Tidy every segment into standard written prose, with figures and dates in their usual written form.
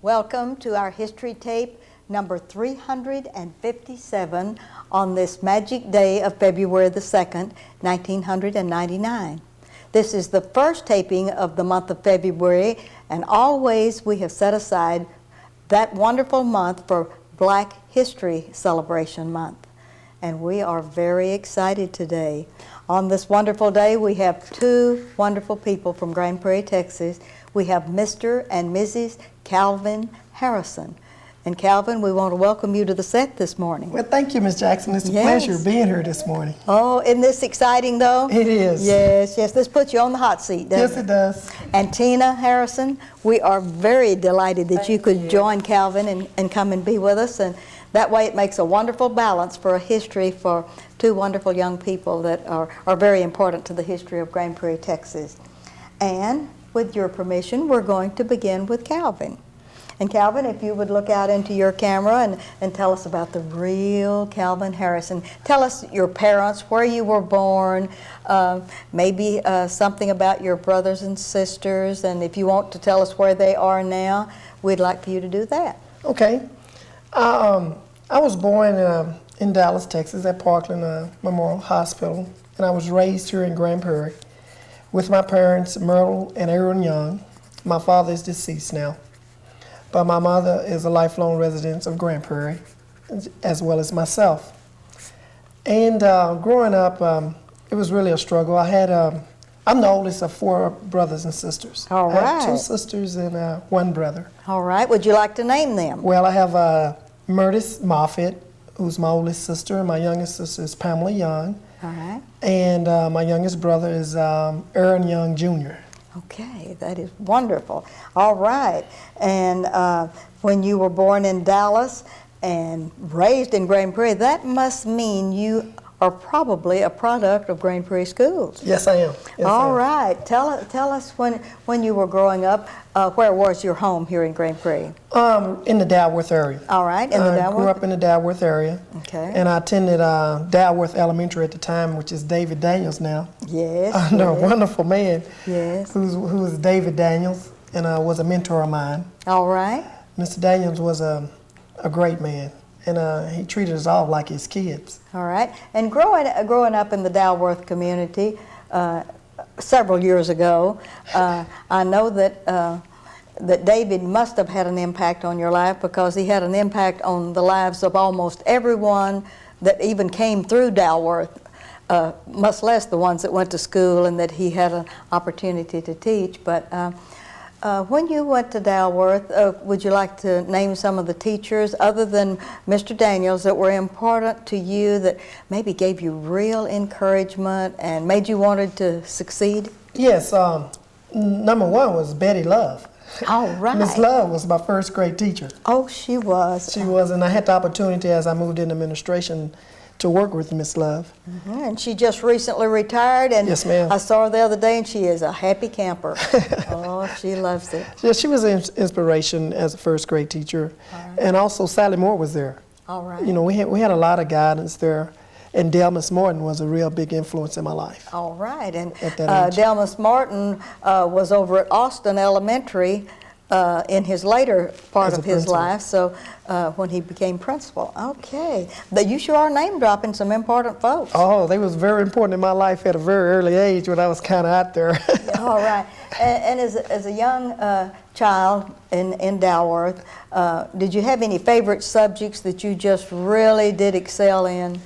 Welcome to our history tape number 357 on this magic day of February the 2nd, 1999. This is the first taping of the month of February, and always we have set aside that wonderful month for Black History Celebration Month. And we are very excited today. On this wonderful day, we have two wonderful people from Grand Prairie, Texas. We have Mr. and Mrs. Calvin Harrison. And Calvin, we want to welcome you to the set this morning. Well, thank you, Ms. Jackson. It's a pleasure being here this morning. Oh, isn't this exciting, though? It is. Yes, yes. This puts you on the hot seat, doesn't Yes, it does. And Tina Harrison, we are very delighted that you could join Calvin and come and be with us. And that way it makes a wonderful balance for a history for two wonderful young people that are very important to the history of Grand Prairie, Texas. And with your permission, we're going to begin with Calvin. And Calvin, if you would look out into your camera and tell us about the real Calvin Harrison. Tell us your parents, where you were born, maybe something about your brothers and sisters, and if you want to tell us where they are now, we'd like for you to do that. Okay. I was born in Dallas, Texas at Parkland Memorial Hospital, and I was raised here in Grand Prairie with my parents, Myrtle and Aaron Young. My father is deceased now, but my mother is a lifelong resident of Grand Prairie, as well as myself. And growing up, it was really a struggle. I'm the oldest of four brothers and sisters. All right. I have two sisters and one brother. All right. Would you like to name them? Well, I have Myrtis Moffitt, who's my oldest sister, and my youngest sister is Pamela Young. All right. And my youngest brother is Aaron Young, Jr. Okay, that is wonderful. All right. And when you were born in Dallas and raised in Grand Prairie, that must mean you are probably a product of Grand Prairie schools. Yes, I am. Yes, All right. Tell us when you were growing up, where was your home here in Grand Prairie? In the Dalworth area. All right, in the Dalworth? I grew up in the Dalworth area. Okay. And I attended Dalworth Elementary at the time, which is David Daniels now. Yes. Under a wonderful man. Yes. Who was David Daniels, and was a mentor of mine. All right. Mr. Daniels was a great man, and he treated us all like his kids. All right. And growing up in the Dalworth community several years ago, I know that David must have had an impact on your life, because he had an impact on the lives of almost everyone that even came through Dalworth, much less the ones that went to school and that he had an opportunity to teach. But when you went to Dalworth, would you like to name some of the teachers other than Mr. Daniels that were important to you, that maybe gave you real encouragement and made you wanted to succeed? Yes. Number one was Betty Love. All right. Miss Love was my first grade teacher. Oh, she was. She was, and I had the opportunity as I moved into administration to work with Miss Love. Mm-hmm. And she just recently retired, and yes, ma'am. I saw her the other day, and she is a happy camper. Oh, she loves it. Yeah, she was an inspiration as a first grade teacher, and also Sally Moore was there. All right. You know, we had a lot of guidance there, and Delmas Morton was a real big influence in my life. All right, and Delmas Morton was over at Austin Elementary in his later part of his life, so when he became principal. Okay. You sure are name dropping some important folks. Oh, they was very important in my life at a very early age when I was kind of out there. All right. And as a young child in Dalworth, did you have any favorite subjects that you just really did excel in?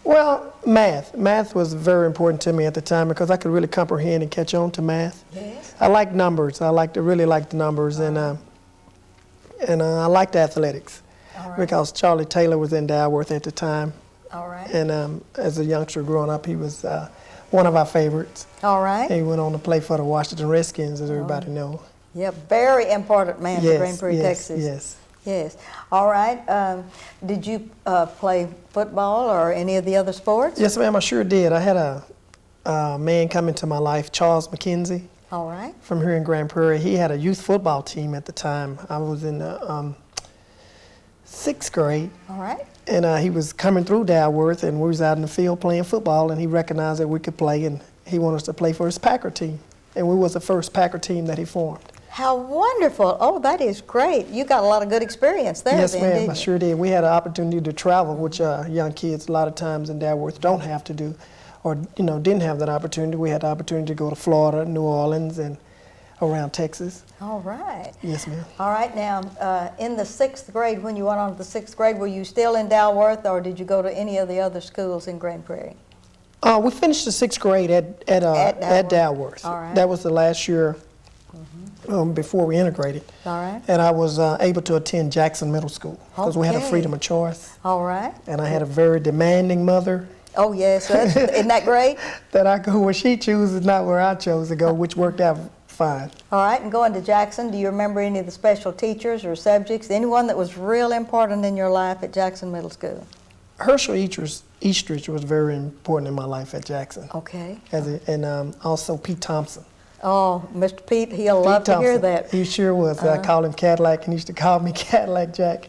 Well, math. Math was very important to me at the time, because I could really comprehend and catch on to math. Yes. I like numbers. I really liked the numbers, and I liked athletics. All right. Because Charlie Taylor was in Dalworth at the time. All right. And as a youngster growing up, he was one of our favorites. All right. He went on to play for the Washington Redskins, as everybody knows. Yeah, very important man for Grand Prairie, Texas. Yes. Yes. All right. Did you play football or any of the other sports? Yes, ma'am, I sure did. I had a man come into my life, Charles McKenzie. All right. From here in Grand Prairie. He had a youth football team at the time. I was in 6th grade. All right. And he was coming through Dalworth, and we was out in the field playing football, and he recognized that we could play, and he wanted us to play for his Packer team. And we was the first Packer team that he formed. How wonderful. Oh, that is great. You got a lot of good experience there Yes, then, ma'am, didn't I you? sure did. We had an opportunity to travel, which young kids a lot of times in Dalworth don't have to do, or didn't have that opportunity. We had the opportunity to go to Florida, New Orleans, and around Texas. All right. Yes, ma'am. All right, now, in the 6th grade, when you went on to the 6th grade, were you still in Dalworth, or did you go to any of the other schools in Grand Prairie? We finished the 6th grade at Dalworth. All right. That was the last year before we integrated. All right. And I was able to attend Jackson Middle School because we had a Okay. freedom of choice. All right. And I had a very demanding mother Oh, yes. Isn't that great? that I go where she chooses, not where I chose to go, which worked out fine. All right, and going to Jackson, do you remember any of the special teachers or subjects, anyone that was real important in your life at Jackson Middle School? Herschel Eastridge was very important in my life at Jackson. Okay. And also Pete Thompson. Oh, Mr. Pete, he'll love Pete to hear Thompson, that. He sure was. I called him Cadillac, and he used to call me Cadillac Jack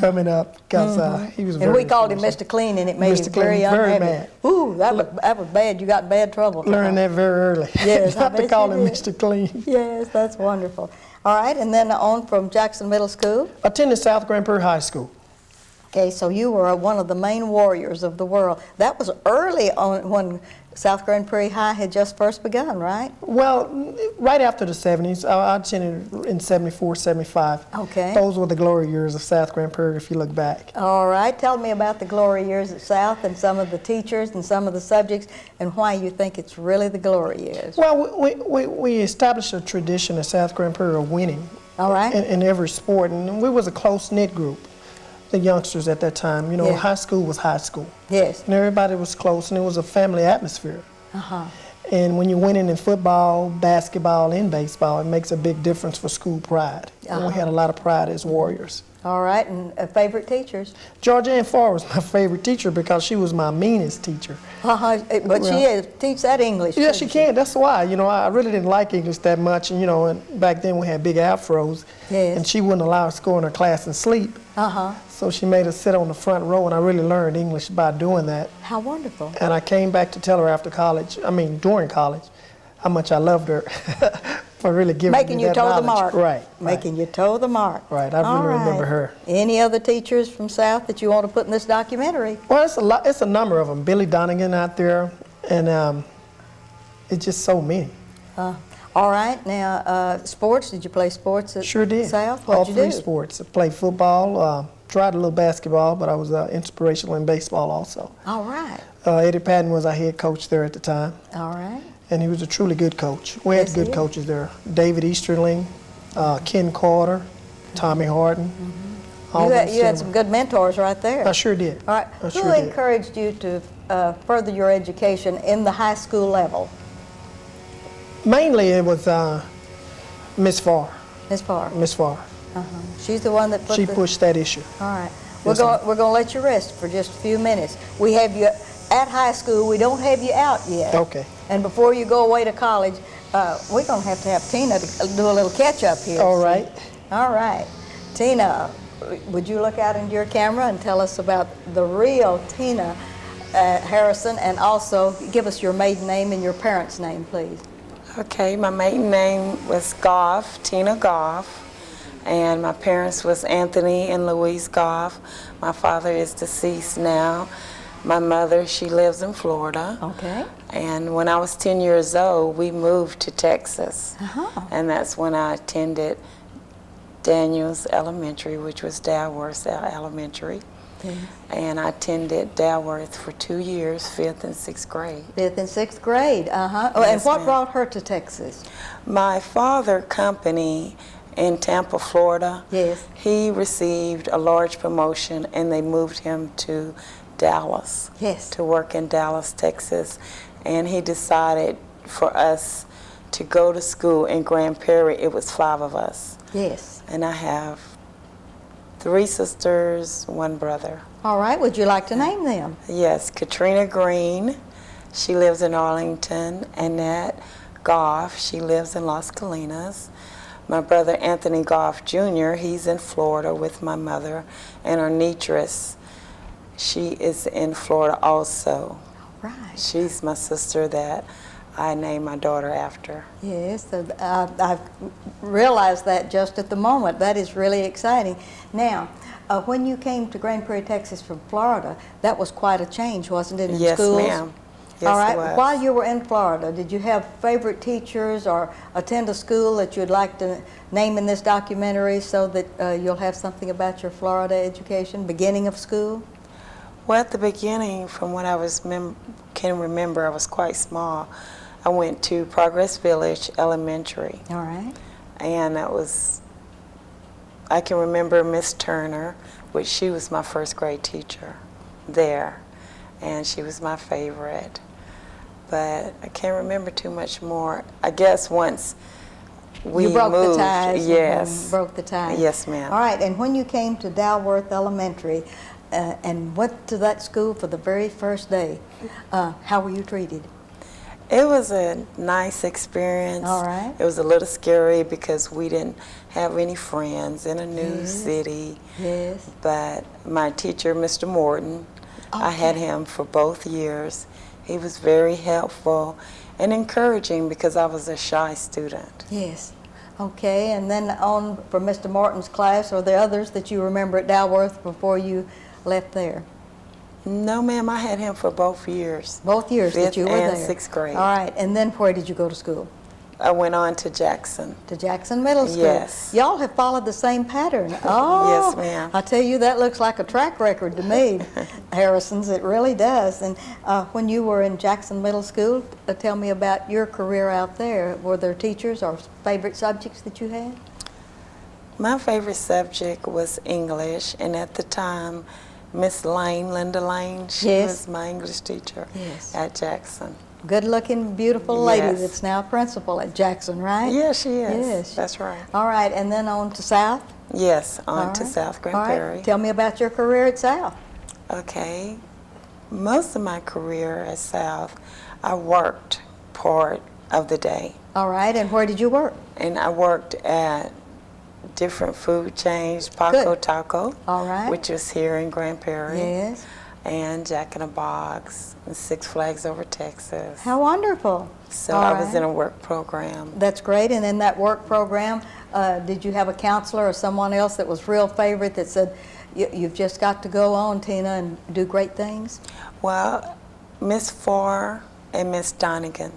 coming up because he was very And we called him influential. Mr. Clean, and it made Mr. him very Clean, very unhappy. mad. Ooh, that was bad. You got in bad trouble. Learned that very early. Yes, I Not to bet call you him did. Mr. Clean. Yes, that's wonderful. All right, and then on from Jackson Middle School. Attended South Grand Prairie High School. Okay, so you were one of the main warriors of the world. That was early on when South Grand Prairie High had just first begun, right? Well, right after the 70s. I attended in 74, 75. Okay. Those were the glory years of South Grand Prairie, if you look back. All right, tell me about the glory years at South and some of the teachers and some of the subjects and why you think it's really the glory years. Well, we established a tradition at South Grand Prairie of winning. All right. In every sport, and we was a close-knit group, the youngsters at that time. Yeah. High school was high school. Yes. And everybody was close, and it was a family atmosphere. Uh-huh. And when you're winning in football, basketball, and baseball, it makes a big difference for school pride. And we had a lot of pride as warriors. All right, and favorite teachers? Georgianne Farr was my favorite teacher because she was my meanest teacher. But she teach that English. Yeah, doesn't she can. That's why. I really didn't like English that much. And, and back then we had big afros. Yes. And she wouldn't allow us to go in her class and sleep. Uh-huh. So she made us sit on the front row, and I really learned English by doing that. How wonderful. And I came back to tell her after college, during college, how much I loved her for really giving Making me you that toe the knowledge. mark. Right. Making you toe the mark. Right. I All really remember right. her. Any other teachers from South that you want to put in this documentary? Well, it's a lot. It's a number of them. Billy Donegan out there, and it's just so many. All right, now sports. Did you play sports at Sure did. South? All What'd you three do? sports. I played football, tried a little basketball, but I was inspirational in baseball also. All right. Eddie Patton was our head coach there at the time, All right. and he was a truly good coach. We had Yes, he good is. coaches there. David Easterling, Ken Carter, Tommy Harden. All You those had some gentlemen. good mentors right there. I sure did. All right. I Who sure did. encouraged you to further your education in the high school level? Mainly it was Miss Farr. Miss Farr. Miss Farr. She's the one that put She the... pushed that issue. All right. Yes, We're going to let you rest for just a few minutes. We have you at high school. We don't have you out yet. Okay. And before you go away to college, we're going to have Tina to do a little catch-up here. All right. All right. Tina, would you look out into your camera and tell us about the real Tina Harrison, and also give us your maiden name and your parents' name, please. Okay, my maiden name was Goff, Tina Goff, and my parents was Anthony and Louise Goff. My father is deceased now. My mother, she lives in Florida. Okay. And when I was 10 years old, we moved to Texas. And that's when I attended Daniels Elementary, which was Dalworth Elementary. Okay. And I attended Dalworth for 2 years, 5th and 6th grade. 5th and 6th grade, Oh, and Yes, what ma'am. brought her to Texas? My father company in Tampa, Florida, Yes. he received a large promotion and they moved him to Dallas Yes. to work in Dallas, Texas. And he decided for us to go to school in Grand Prairie. It was 5 of us. Yes. And I have 3 sisters, 1 brother. All right, would you like to name them? Yes, Katrina Green, she lives in Arlington. Annette Goff, she lives in Las Colinas. My brother Anthony Goff Jr., he's in Florida with my mother. And Arnitris, she is in Florida also. Right. She's my sister that I named my daughter after. Yes, I've realized that just at the moment. That is really exciting. Now, when you came to Grand Prairie, Texas from Florida, that was quite a change, wasn't it, in Yes, schools? ma'am. Yes, All right. it was. While you were in Florida, did you have favorite teachers or attend a school that you'd like to name in this documentary so that you'll have something about your Florida education, beginning of school? Well, at the beginning, from what I can remember, I was quite small. I went to Progress Village Elementary. All right. And that was, I can remember Miss Turner, which she was my first grade teacher there. And she was my favorite. But I can't remember too much more. I guess once we You broke moved, the ties. yes. Broke the ties. Yes, ma'am. All right, and when you came to Dalworth Elementary and went to that school for the very first day, how were you treated? It was a nice experience. All right. It was a little scary because we didn't have any friends in a new Yes. city. Yes. But my teacher, Mr. Morton, I had Okay. him for both years. He was very helpful and encouraging because I was a shy student. Yes. Okay, and then on from Mr. Martin's class, are there others that you remember at Dalworth before you left there? No, ma'am, I had him for both years. Both years that Fifth you were and there. sixth grade. All right, and then where did you go to school? I went on to Jackson. To Jackson Middle School. Yes. Y'all have followed the same pattern. Oh, Yes, ma'am. I tell you, that looks like a track record to me, Harrison's. It really does. And when you were in Jackson Middle School, tell me about your career out there. Were there teachers or favorite subjects that you had? My favorite subject was English, and at the time, Miss Lane, Linda Lane, she Yes. was my English teacher Yes. at Jackson. Good-looking, beautiful lady Yes. that's now principal at Jackson, right? Yes, she is. Yes. That's right. All right, and then on to South? Yes, on All to right. South Grand All right. Prairie. Tell me about your career at South. Okay. Most of my career at South, I worked part of the day. All right, and where did you work? And I worked at different food chains, Paco Good. Taco, All right. which is here in Grand Prairie, Yes. and Jack in the Box, and Six Flags Over Texas. How wonderful. So All I was right. in a work program. That's great. And in that work program, did you have a counselor or someone else that was real favorite that said, you've just got to go on, Tina, and do great things? Well, Miss Farr and Miss Donegan.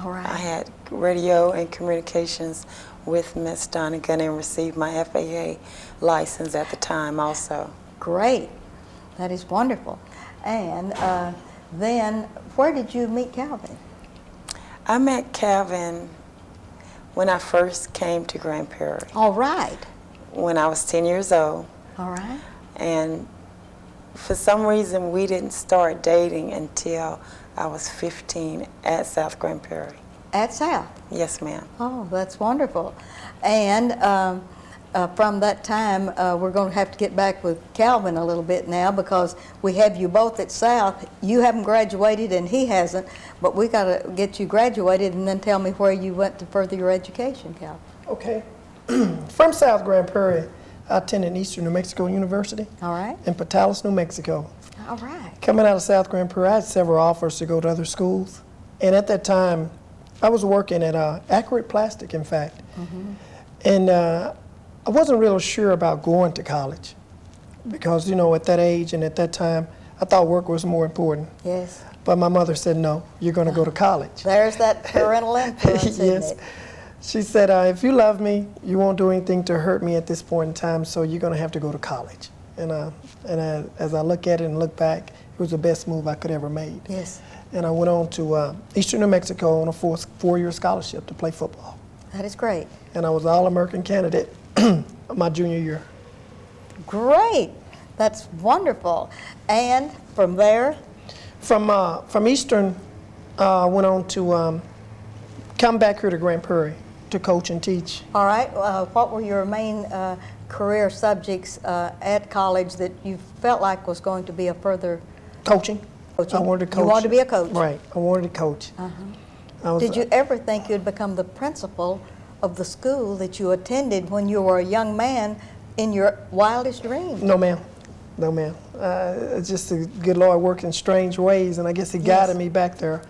All right. I had radio and communications with Miss Donegan and received my FAA license at the time also. Great. That is wonderful. And then, where did you meet Calvin? I met Calvin when I first came to Grand Prairie, All right. when I was 10 years old. All right. And for some reason, we didn't start dating until I was 15 at South Grand Prairie. At South. Yes, ma'am. Oh, that's wonderful. And from that time, we're going to have to get back with Calvin a little bit now because we have you both at South. You haven't graduated and he hasn't, but we got to get you graduated and then tell me where you went to further your education, Calvin. Okay. From South Grand Prairie, I attended Eastern New Mexico University All right. in Portales, New Mexico. All right. Coming out of South Grand Prairie, I had several offers to go to other schools. And at that time, I was working at Accurate Plastic, in fact. And I wasn't real sure about going to college because, you know, at that age and at that time, I thought work was more important. Yes. But my mother said, no, you're going to go to college. There's that parental influence, isn't Yes. it? She said, if you love me, you won't do anything to hurt me at this point in time, so you're going to have to go to college. And as I look at it and look back, it was the best move I could ever made. Yes. And I went on to Eastern New Mexico on a four-year scholarship to play football. That is great. And I was All-American candidate my junior year. Great. That's wonderful. And from there, From Eastern, I went on to come back here to Grand Prairie to coach and teach. all right, what were your main career subjects at college that you felt like was going to be a further Coaching. coaching? I wanted to coach. You wanted to be a coach? Right. I wanted to coach. I was, Did you ever think you'd become the principal of the school that you attended when you were a young man in your wildest dreams? No, ma'am. No, ma'am. It's just the good Lord worked in strange ways, and I guess He guided me back there.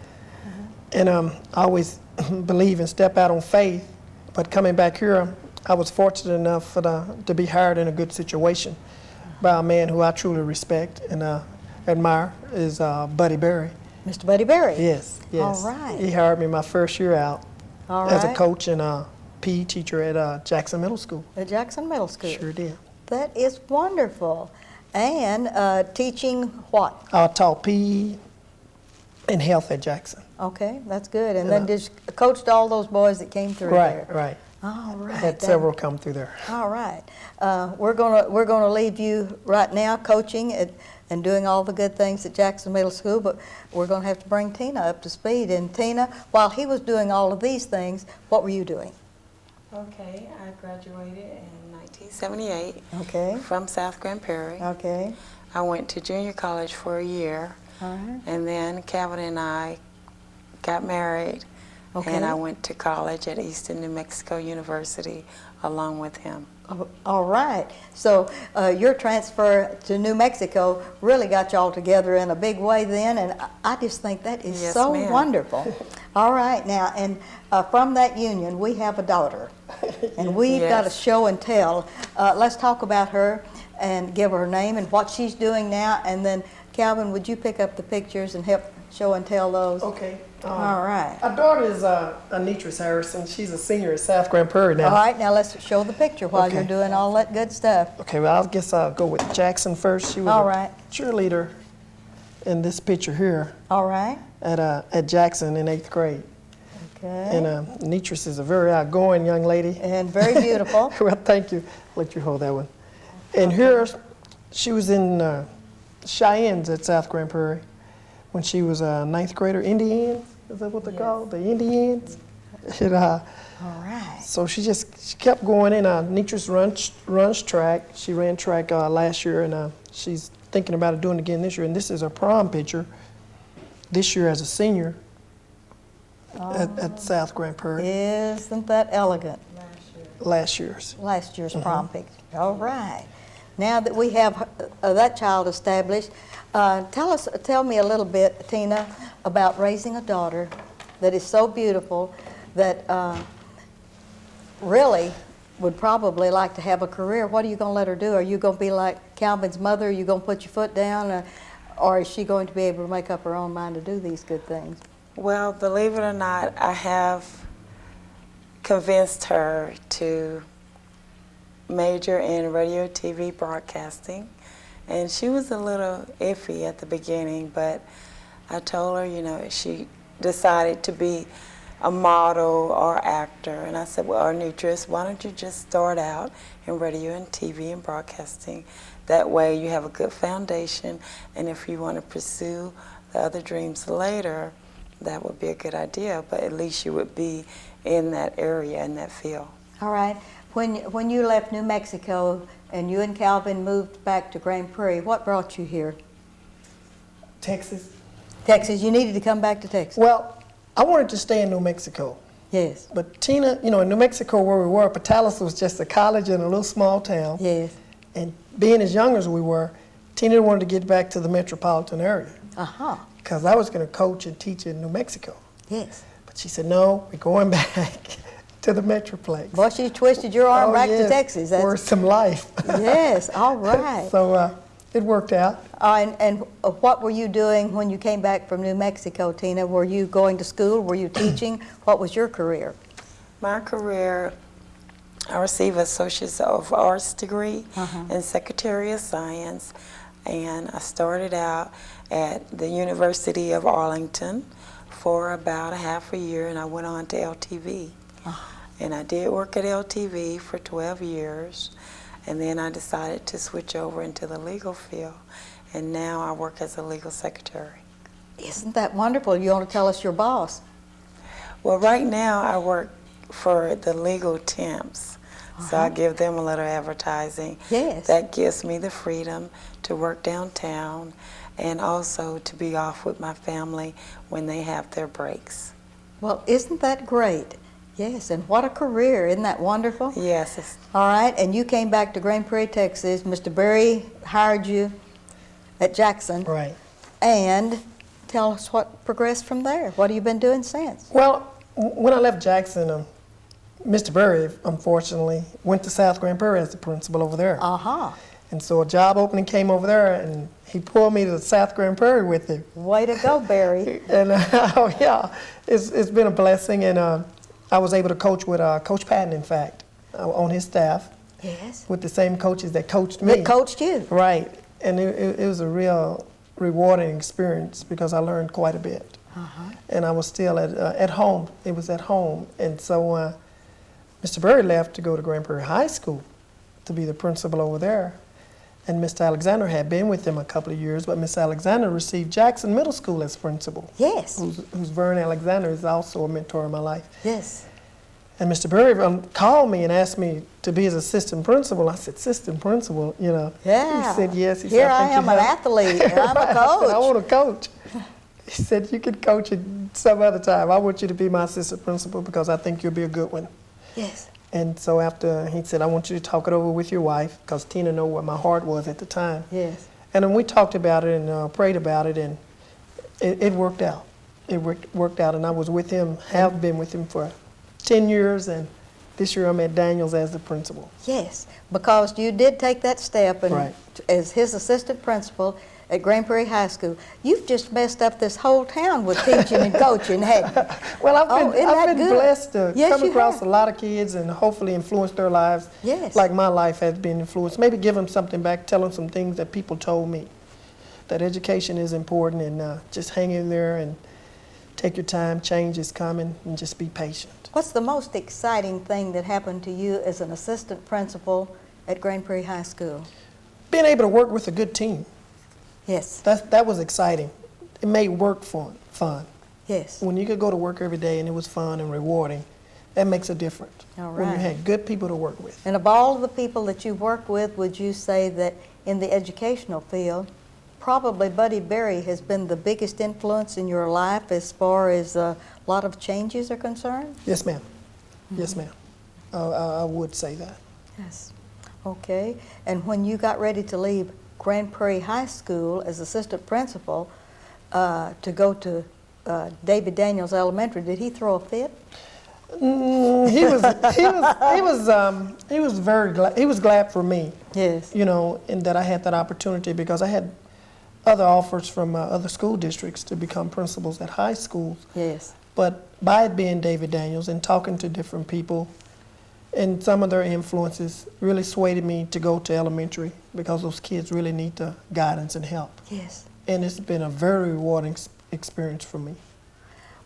And I always believe in step out on faith. But coming back here, I was fortunate enough to be hired in a good situation by a man who I truly respect and admire, is Buddy Berry. Mr. Buddy Berry? Yes, yes. All right. He hired me my first year out All as a right. coach and a PE teacher at Jackson Middle School. At Jackson Middle School. Sure did. That is wonderful. And teaching what? I taught PE and health at Jackson. Okay, that's good. And then just coached all those boys that came through Right, there. right. All right. I had that- several come through there. All right. We're gonna leave you right now coaching and doing all the good things at Jackson Middle School, but we're gonna have to bring Tina up to speed. And Tina, while he was doing all of these things, what were you doing? Okay, I graduated in 1978 Okay. from South Grand Prairie. Okay. I went to junior college for a year, All right. and then Calvin and I got married, Okay. and I went to college at Eastern New Mexico University along with him. All right. So your transfer to New Mexico really got y'all together in a big way then, and I just think that is Yes, so ma'am. wonderful. All right. Now, and from that union, we have a daughter, and we've got a Yes. show and tell. Let's talk about her and give her name and what she's doing now, and then Calvin, would you pick up the pictures and help show and tell those? Okay. All right. Our daughter is Anitris Harrison. She's a senior at South Grand Prairie now. All right, now let's show the picture while Okay. you're doing all that good stuff. Okay, well, I guess I'll go with Jackson first. She was All a right. cheerleader in this picture here All right. at Jackson in 8th grade. Okay. And Anitris is a very outgoing young lady. And very beautiful. Well, thank you. Let you hold that one. And here, she was in Cheyennes at South Grand Prairie when she was a 9th grader. Indians, is that what they're called? The Indians? And, All right. so she kept going in. Nitris runs track. She ran track last year, and she's thinking about doing it again this year. And this is her prom picture this year as a senior at South Grand Prairie. Isn't that elegant? Last year's. Last year's prom picture. All right. Now that we have that child established, tell me a little bit, Tina, about raising a daughter that is so beautiful that really would probably like to have a career. What are you going to let her do? Are you going to be like Calvin's mother? Are you going to put your foot down? Or is she going to be able to make up her own mind to do these good things? Well, believe it or not, I have convinced her to major in radio, TV, broadcasting. And she was a little iffy at the beginning, but I told her, you know, she decided to be a model or actor. And I said, well, Arnitris, why don't you just start out in radio and TV and broadcasting? That way you have a good foundation, and if you want to pursue the other dreams later, that would be a good idea, but at least you would be in that area, in that field. All right. When you left New Mexico and you and Calvin moved back to Grand Prairie, what brought you here? Texas. Texas. You needed to come back to Texas. Well, I wanted to stay in New Mexico. Yes. But Tina, you know, in New Mexico where we were, Patalas was just a college in a little small town. Yes. And being as young as we were, Tina wanted to get back to the metropolitan area Uh-huh. because I was going to coach and teach in New Mexico. Yes. But she said, no, we're going back to the Metroplex. Boy, she twisted your arm back yes, to Texas. That's, for some life. yes. All right. So it worked out. And what were you doing when you came back from New Mexico, Tina? Were you going to school? Were you teaching? What was your career? My career, I received an Associate of Arts degree in Secretary of Science, and I started out at the University of Arlington for about a half a year, and I went on to LTV. And I did work at LTV for 12 years, and then I decided to switch over into the legal field, and now I work as a legal secretary. Isn't that wonderful? You want to tell us your boss? Well, right now I work for the legal temps, so I give them a little advertising. Yes. That gives me the freedom to work downtown and also to be off with my family when they have their breaks. Well, isn't that great? Yes, and what a career. Isn't that wonderful? Yes. It's, All right, and you came back to Grand Prairie, Texas. Mr. Berry hired you at Jackson. Right. And tell us what progressed from there. What have you been doing since? Well, when I left Jackson, Mr. Berry, unfortunately, went to South Grand Prairie as the principal over there. Uh-huh. And so a job opening came over there, and he pulled me to South Grand Prairie with him. Way to go, Barry. And oh yeah, it's been a blessing, and I was able to coach with Coach Patton, in fact, on his staff. Yes. With the same coaches that coached me. That coached you. Right, and it was a real rewarding experience because I learned quite a bit. Uh-huh. And I was still at home. It was at home, and so Mr. Berry left to go to Grand Prairie High School to be the principal over there. And Mr. Alexander had been with him a couple of years, but Miss Alexander received Jackson Middle School as principal. Yes. Who's Vern Alexander is also a mentor in my life. Yes. And Mr. Berry called me and asked me to be his assistant principal. I said, assistant principal, you know. Yeah. He said, yes. He Here said, I think am, you an have-" athlete, and I'm a I said, coach. I want to coach. He said, you can coach it some other time. I want you to be my assistant principal because I think you'll be a good one. Yes. And so after he said, I want you to talk it over with your wife because Tina knew what my heart was at the time. Yes. And then we talked about it and prayed about it, and it worked out. It worked out, and I was with him, have been with him for 10 years, and this year I'm at Daniels as the principal. Yes, because you did take that step and Right. as his assistant principal at Grand Prairie High School. You've just messed up this whole town with teaching and coaching, hadn't you? Well, I've Oh, been, isn't that I've been good? blessed to Yes, come you across have. a lot of kids and hopefully influence their lives Yes. like my life has been influenced. Maybe give them something back, tell them some things that people told me. That education is important, and just hang in there and take your time. Change is coming, and just be patient. What's the most exciting thing that happened to you as an assistant principal at Grand Prairie High School? Being able to work with a good team, Yes. that was exciting. It made work fun. Yes. When you could go to work every day and it was fun and rewarding, that makes a difference. All When you right. had good people to work with. And of all the people that you've worked with, would you say that in the educational field, probably Buddy Berry has been the biggest influence in your life as far as a lot of changes are concerned? Yes, ma'am. Yes, ma'am. I would say that. Yes. Okay. And when you got ready to leave Grand Prairie High School as assistant principal to go to David Daniels Elementary, did he throw a fit? He was very glad. He was glad for me, Yes. you know, and that I had that opportunity because I had other offers from other school districts to become principals at high schools. Yes. But by it being David Daniels and talking to different people, and some of their influences really swayed me to go to elementary because those kids really need the guidance and help. Yes. And it's been a very rewarding experience for me.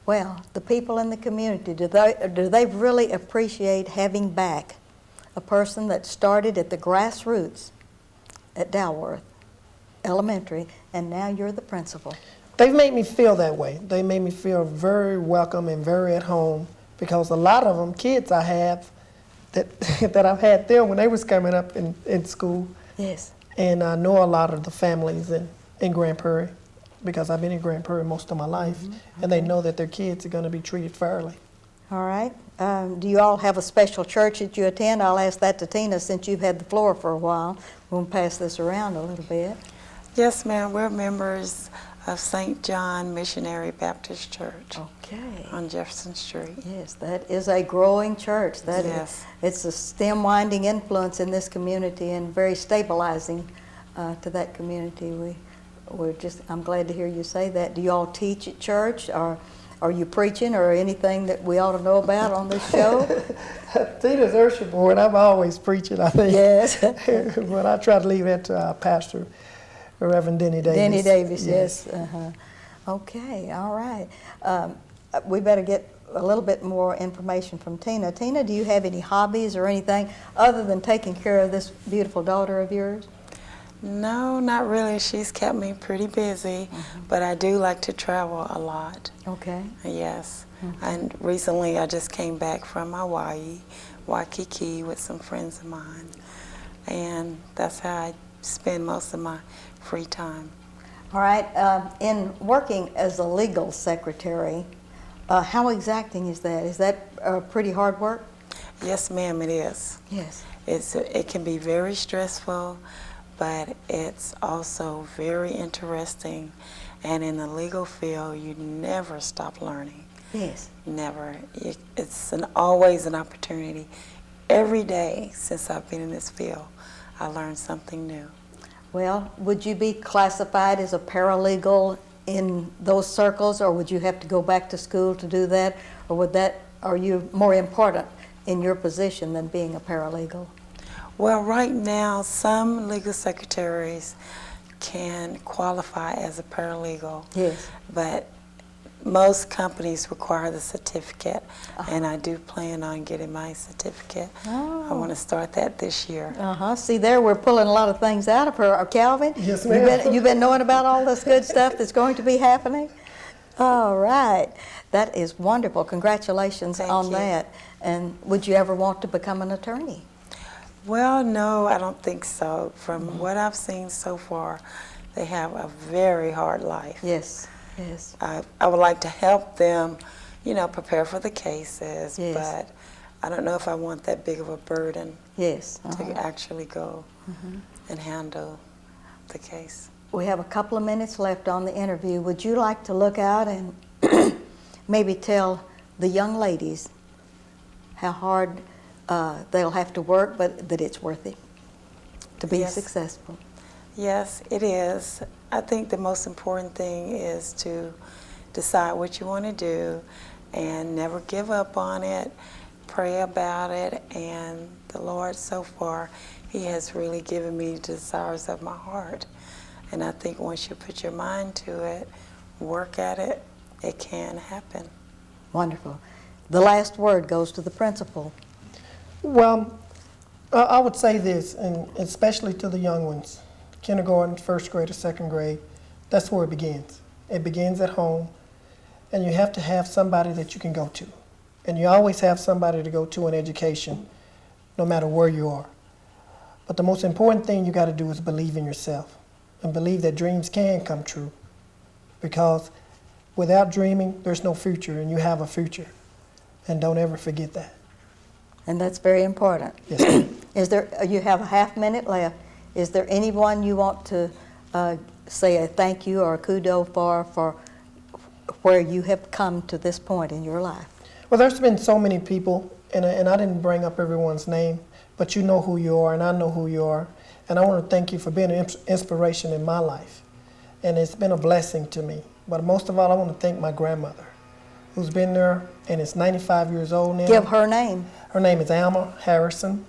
Well, the people in the community, do they really appreciate having back a person that started at the grassroots at Dalworth Elementary, and now you're the principal? They've made me feel that way. They made me feel very welcome and very at home because a lot of them, kids I have, that I've had them when they was coming up in school. Yes. And I know a lot of the families in Grand Prairie because I've been in Grand Prairie most of my life, and they know that their kids are going to be treated fairly. All right. Do you all have a special church that you attend? I'll ask that to Tina since you've had the floor for a while. We'll pass this around a little bit. Yes, ma'am. We're members of St. John Missionary Baptist Church Okay. on Jefferson Street. Yes, that is a growing church. That is, Yes. it's a stem-winding influence in this community and very stabilizing to that community. I'm glad to hear you say that. Do you all teach at church, or are you preaching, or anything that we ought to know about on this show? Tina's Usher board, I'm always preaching, I think. Yes. But I try to leave that to our pastor, Reverend Denny Davis. Denny Davis, yes. Okay, all right. We better get a little bit more information from Tina. Tina, do you have any hobbies or anything other than taking care of this beautiful daughter of yours? No, not really. She's kept me pretty busy, but I do like to travel a lot. Okay. Yes. And recently I just came back from Hawaii, Waikiki, with some friends of mine. And that's how I spend most of my free time. All right. In working as a legal secretary, how exacting is that? Is that pretty hard work? Yes, ma'am, it is. Yes. It can be very stressful, but it's also very interesting And in the legal field, you never stop learning. Yes. Never. It's always an opportunity. Every day since I've been in this field, I learned something new. Well, would you be classified as a paralegal in those circles, or would you have to go back to school to do that, or are you more important in your position than being a paralegal? Well, right now, some legal secretaries can qualify as a paralegal. Yes. But most companies require the certificate, and I do plan on getting my certificate. I want to start that this year. See there, we're pulling a lot of things out of her. Calvin, Yes, ma'am. You've been knowing about all this good stuff that's going to be happening? All right. That is wonderful. Congratulations Thank on you. that. And would you ever want to become an attorney? Well, no, I don't think so. From what I've seen so far, they have a very hard life. Yes, yes. I would like to help them, prepare for the cases, Yes. but I don't know if I want that big of a burden Yes. to actually go and handle the case. We have a couple of minutes left on the interview. Would you like to look out and maybe tell the young ladies how hard they'll have to work, but that it's worth it to be Yes. successful? Yes, it is. I think the most important thing is to decide what you want to do and never give up on it. Pray about it, and the Lord, so far, He has really given me the desires of my heart. And I think once you put your mind to it, work at it, it can happen. Wonderful. The last word goes to the principal. Well, I would say this, and especially to the young ones, kindergarten, first grade, or second grade, that's where it begins. It begins at home, and you have to have somebody that you can go to. And you always have somebody to go to in education, no matter where you are. But the most important thing you got to do is believe in yourself and believe that dreams can come true. Because without dreaming, there's no future, and you have a future. And don't ever forget that. And that's very important. Yes, ma'am. You have a half minute left. Is there anyone you want to say a thank you or a kudo for where you have come to this point in your life? Well, there's been so many people, and I didn't bring up everyone's name, but you know who you are, and I know who you are. And I want to thank you for being an inspiration in my life. And it's been a blessing to me. But most of all, I want to thank my grandmother, who's been there and is 95 years old now. Give her name. Her name is Alma Harrison.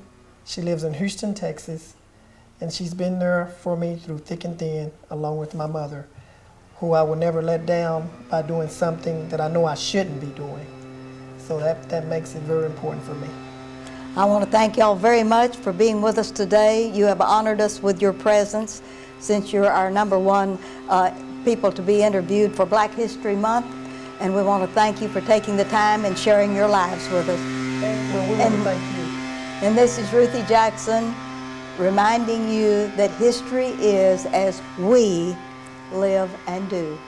She lives in Houston, Texas. And she's been there for me through thick and thin, along with my mother, who I will never let down by doing something that I know I shouldn't be doing. So that makes it very important for me. I want to thank y'all very much for being with us today. You have honored us with your presence since you're our #1 people to be interviewed for Black History Month. And we want to thank you for taking the time and sharing your lives with us. Well, we want to thank you. And this is Ruthie Jackson reminding you that history is as we live and do.